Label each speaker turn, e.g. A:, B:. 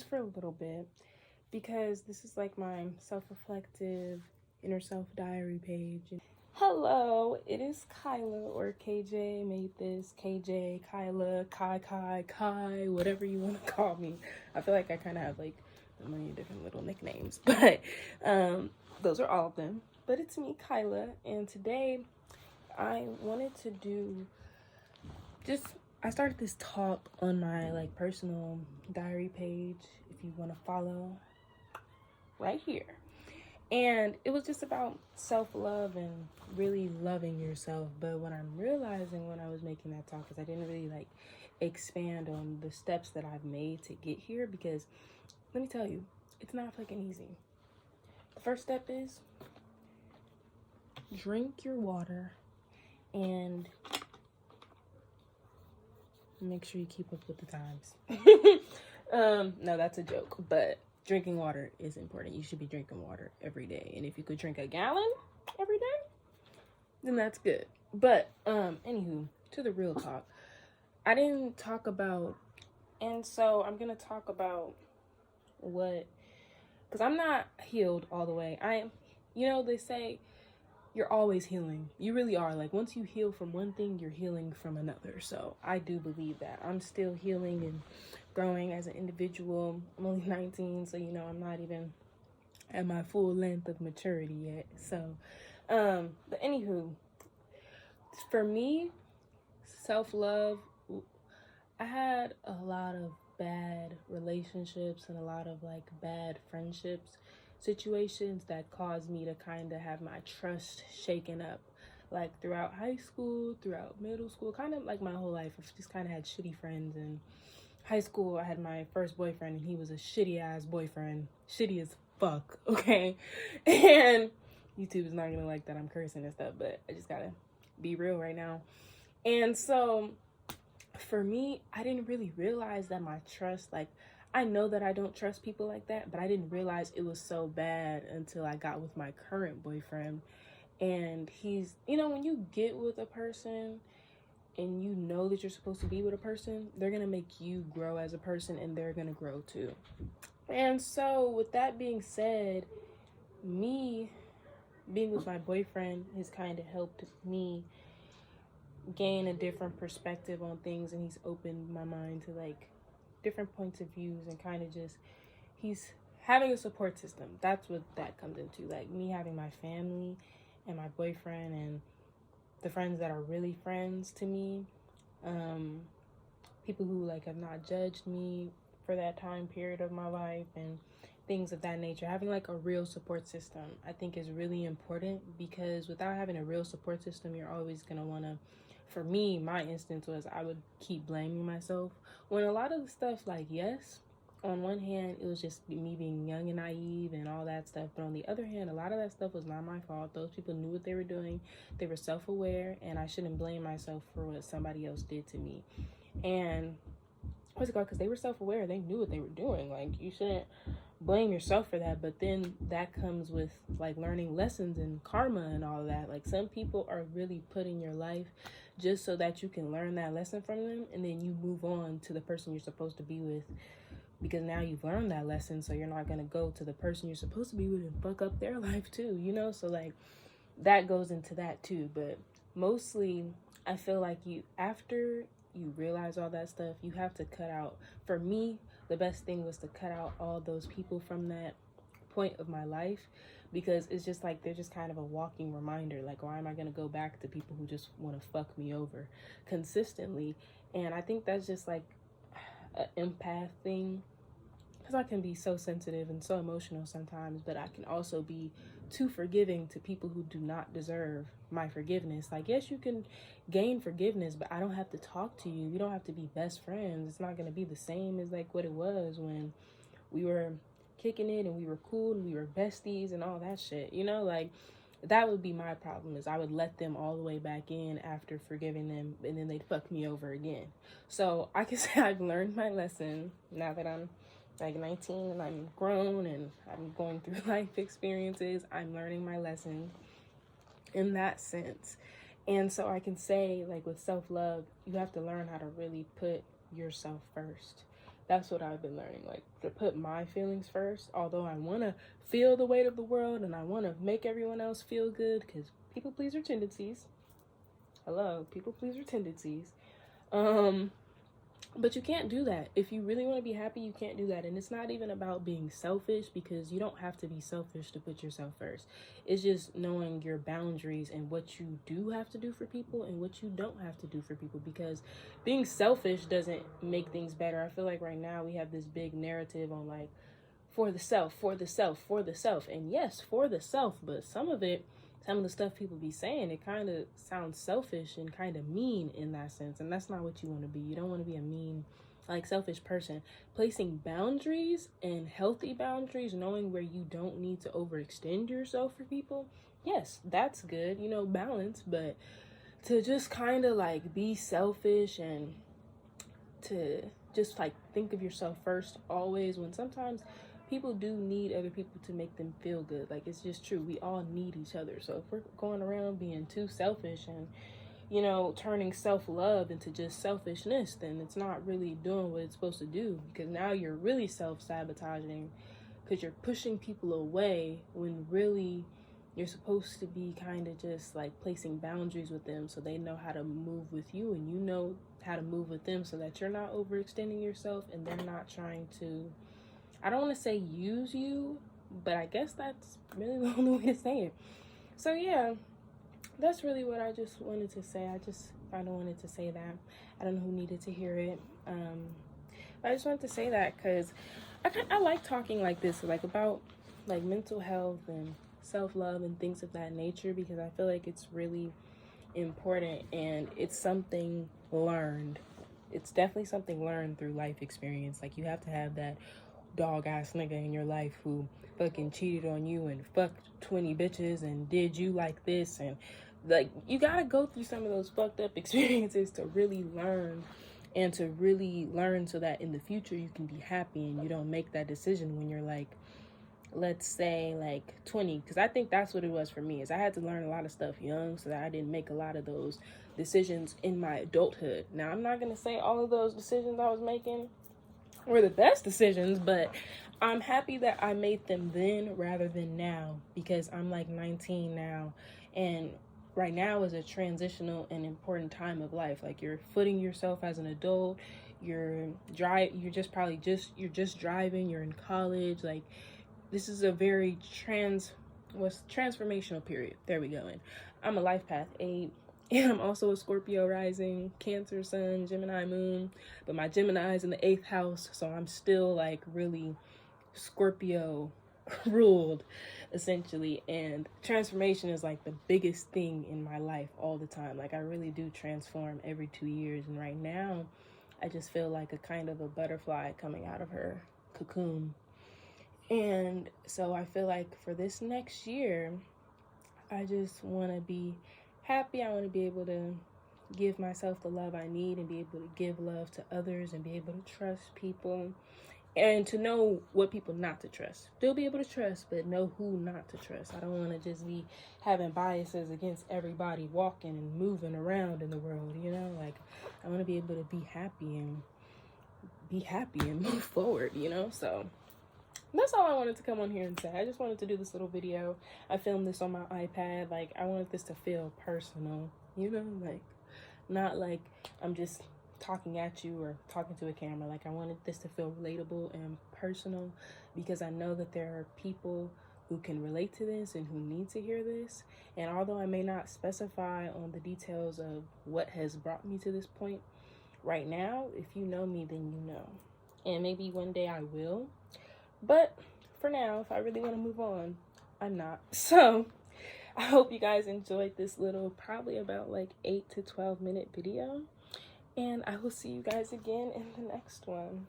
A: just for a little bit, because this is like my self-reflective inner self diary page. Hello, it is Kyla, or Kjmadethis, KJ, Kyla, Kai, whatever you want to call me. I feel like I kind of have like a million different little nicknames, but those are all of them. But it's me, Kyla, and today I wanted to do I started this talk on my like personal diary page, if you want to follow, right here. And it was just about self-love and really loving yourself. But what I'm realizing when I was making that talk is I didn't really like expand on the steps that I've made to get here, because let me tell you, it's not fucking easy. The first step is drink your water and make sure you keep up with the times. No, that's a joke, but drinking water is important. You should be drinking water every day. And if you could drink a gallon every day, then that's good. But anywho, to the real talk. I didn't talk about, and so I'm gonna talk about because I'm not healed all the way. They say you're always healing. You really are. Like, once you heal from one thing, you're healing from another. So I do believe that. I'm still healing and growing as an individual. I'm only 19, so I'm not even at my full length of maturity yet. So but anywho, for me, self-love, I had a lot of bad relationships and a lot of like bad friendships, situations that caused me to kind of have my trust shaken up, like throughout high school, throughout middle school, kind of like my whole life. I've just kind of had shitty friends. And high school, I had my first boyfriend, and he was a shitty ass boyfriend, shitty as fuck. Okay. And YouTube is not gonna like that I'm cursing and stuff, but I just gotta be real right now. And so for me, I didn't really realize that my trust, like, I know that I don't trust people like that, but I didn't realize it was so bad until I got with my current boyfriend. And he's, when you get with a person and you know that you're supposed to be with a person, they're going to make you grow as a person, and they're going to grow too. And so with that being said, me being with my boyfriend has kind of helped me gain a different perspective on things, and he's opened my mind to like different points of views, and kind of just, he's having a support system. That's what that comes into, like me having my family and my boyfriend and the friends that are really friends to me, people who like have not judged me for that time period of my life and things of that nature. Having like a real support system, I think, is really important, because without having a real support system, you're always gonna want to, for me, my instance was I would keep blaming myself, when a lot of the stuff, like, yes, on one hand, it was just me being young and naive and all that stuff, but on the other hand, a lot of that stuff was not my fault. Those people knew what they were doing. They were self-aware, and I shouldn't blame myself for what somebody else did to me. And what's it called? Because they were self-aware, they knew what they were doing. Like, you shouldn't blame yourself for that. But then that comes with like learning lessons and karma and all of that. Like, some people are really put in your life just so that you can learn that lesson from them, and then you move on to the person you're supposed to be with, because now you've learned that lesson. So you're not going to go to the person you're supposed to be with and fuck up their life too, so like that goes into that too. But mostly I feel like after you realize all that stuff, you have to cut out, for me, the best thing was to cut out all those people from that point of my life, because it's just like they're just kind of a walking reminder. Like, why am I going to go back to people who just want to fuck me over consistently? And I think that's just like an empath thing, because I can be so sensitive and so emotional sometimes, but I can also be too forgiving to people who do not deserve my forgiveness. Like, yes, you can gain forgiveness, but I don't have to talk to you. We don't have to be best friends. It's not going to be the same as like what it was when we were kicking it and we were cool and we were besties and all that shit. Like, that would be my problem, is I would let them all the way back in after forgiving them, and then they'd fuck me over again. So I can say I've learned my lesson now that I'm like 19 and I'm grown and I'm going through life experiences. I'm learning my lesson in that sense. And so I can say, like, with self-love, you have to learn how to really put yourself first. That's what I've been learning, like to put my feelings first. Although I want to feel the weight of the world and I want to make everyone else feel good, because people pleaser tendencies. Hello, people pleaser tendencies. But you can't do that. If you really want to be happy, you can't do that. And it's not even about being selfish, because you don't have to be selfish to put yourself first. It's just knowing your boundaries and what you do have to do for people and what you don't have to do for people, because being selfish doesn't make things better. I feel like right now we have this big narrative on like, for the self, for the self, for the self. And yes, for the self, but some of the stuff people be saying, it kind of sounds selfish and kind of mean in that sense. And that's not what you want to be. You don't want to be a mean, like, selfish person. Placing boundaries and healthy boundaries, knowing where you don't need to overextend yourself for people. Yes, that's good, you know, balance. But to just kind of like be selfish and to just like think of yourself first always, when sometimes people do need other people to make them feel good. Like, it's just true. We all need each other. So if we're going around being too selfish and, you know, turning self-love into just selfishness, then it's not really doing what it's supposed to do, because now you're really self-sabotaging, because you're pushing people away when really you're supposed to be kind of just like placing boundaries with them so they know how to move with you and you know how to move with them, so that you're not overextending yourself and they're not trying to, I don't want to say use you, but I guess that's really the only way to say it. So yeah, that's really what I just wanted to say. I just kind of wanted to say that. I don't know who needed to hear it. But I just wanted to say that because I like talking like this, like about like mental health and self-love and things of that nature, because I feel like it's really important and it's something learned. It's definitely something learned through life experience. Like, you have to have that dog ass nigga in your life who fucking cheated on you and fucked 20 bitches and did you like this, and like, you gotta go through some of those fucked up experiences to really learn, and to really learn so that in the future you can be happy and you don't make that decision when you're like, let's say like 20, because I think that's what it was for me, is I had to learn a lot of stuff young so that I didn't make a lot of those decisions in my adulthood. Now, I'm not gonna say all of those decisions I was making were the best decisions, but I'm happy that I made them then rather than now, because I'm like 19 now, and right now is a transitional and important time of life. Like, you're footing yourself as an adult, you're just driving, you're in college. Like, this is a very transformational period. There we go. And I'm a life path 8. And I'm also a Scorpio rising, Cancer sun, Gemini moon. But my Gemini is in the 8th house, so I'm still like really Scorpio ruled, essentially. And transformation is like the biggest thing in my life all the time. Like, I really do transform every 2 years. And right now, I just feel like a kind of a butterfly coming out of her cocoon. And so I feel like for this next year, I just want to be happy. I want to be able to give myself the love I need and be able to give love to others and be able to trust people and to know what people not to trust. Still be able to trust, but know who not to trust. I don't want to just be having biases against everybody walking and moving around in the world, you know? Like, I want to be able to be happy and move forward, you know? So that's all I wanted to come on here and say. I just wanted to do this little video. I filmed this on my iPad. Like, I wanted this to feel personal, you know, like, not like I'm just talking at you or talking to a camera. Like, I wanted this to feel relatable and personal, because I know that there are people who can relate to this and who need to hear this. And although I may not specify on the details of what has brought me to this point right now, if you know me, then you know. And maybe one day I will. But for now, if I really want to move on, I'm not. So I hope you guys enjoyed this little, probably about like 8 to 12 minute video. And I will see you guys again in the next one.